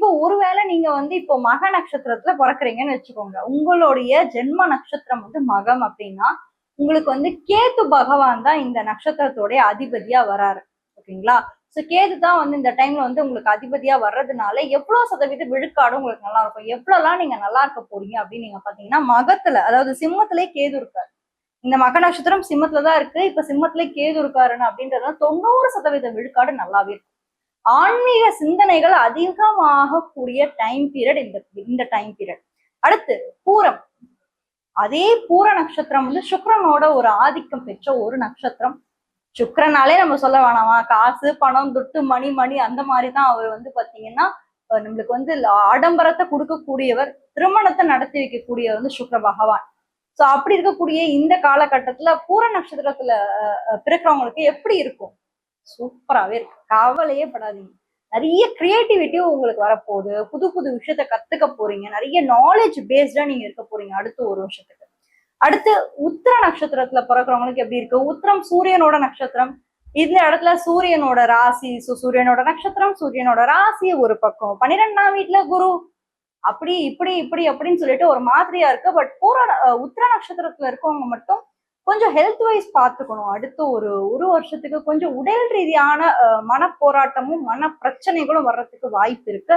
இப்போ ஒருவேளை நீங்க இப்போ மக நட்சத்திரத்துல பிறக்குறீங்கன்னு வச்சுக்கோங்க. உங்களுடைய ஜென்ம நட்சத்திரம் மகம் அப்படின்னா, உங்களுக்கு கேது பகவான் தான் இந்த நட்சத்திரத்தோடைய அதிபதியா வராரு. ஓகேங்களா? சோ கேது தான் இந்த டைம்ல உங்களுக்கு அதிபதியா வர்றதுனால எவ்வளவு சதவீத விழுக்காடு உங்களுக்கு நல்லா இருக்கும். எவ்வளவுலாம் நீங்க நல்லா இருக்க போறீங்க அப்படின்னு நீங்க பாத்தீங்கன்னா, மகத்துல அதாவது சிம்மத்திலே கேது இருக்காரு. இந்த மக நட்சத்திரம் சிம்மத்துல தான் இருக்கு. இப்ப சிம்மத்திலே கேது இருக்காருன்னு அப்படின்றதுனால 90% விழுக்காடு நல்லாவே இருக்கும். ஆன்மீக சிந்தனைகள் அதிகமாகக்கூடிய டைம் பீரியட் இந்த டைம் பீரியட். அடுத்து பூரம். அதே பூர நட்சத்திரம் சுக்கிரனோட ஒரு ஆதிக்கம் பெற்ற ஒரு நட்சத்திரம். சுக்கிரனாலே நம்ம சொல்ல வேணாமா, காசு பணம் துட்டு மணி மணி அந்த மாதிரிதான் அவர் பாத்தீங்கன்னா நம்மளுக்கு ஆடம்பரத்தை கொடுக்கக்கூடியவர், திருமணத்தை நடத்தி வைக்கக்கூடியவர் சுக்கிர பகவான். சோ அப்படி இருக்கக்கூடிய இந்த காலகட்டத்துல பூர நட்சத்திரத்துல பிறக்கிறவங்களுக்கு எப்படி இருக்கும்? சூப்பராவே இருக்கு. கவலையே படாதீங்க. நிறைய கிரியேட்டிவிட்டியும் உங்களுக்கு வரப்போகுது. புது புது விஷயத்த கத்துக்க போறீங்க. நிறைய நாலேஜ் பேஸ்டா நீங்க இருக்க போறீங்க அடுத்த ஒரு வருஷத்துக்கு. அடுத்து உத்திர நட்சத்திரத்துல பிறக்கிறவங்களுக்கு எப்படி இருக்கு? உத்திரம் சூரியனோட நட்சத்திரம். இந்த இடத்துல சூரியனோட ராசி, சூரியனோட நட்சத்திரம், சூரியனோட ராசி ஒரு பக்கம், 12ஆம் வீட்டுல குரு, அப்படி இப்படி இப்படி அப்படின்னு சொல்லிட்டு ஒரு மாதிரியா இருக்கு. பட் உத்திர நட்சத்திரத்துல இருக்கவங்க மட்டும் கொஞ்சம் ஹெல்த் வைஸ் பார்த்துக்கணும். அடுத்த ஒரு ஒரு வருஷத்துக்கு கொஞ்சம் உடல் ரீதியான மன போராட்டமும் மன பிரச்சனைகளும் வர்றதுக்கு வாய்ப்பு இருக்கு.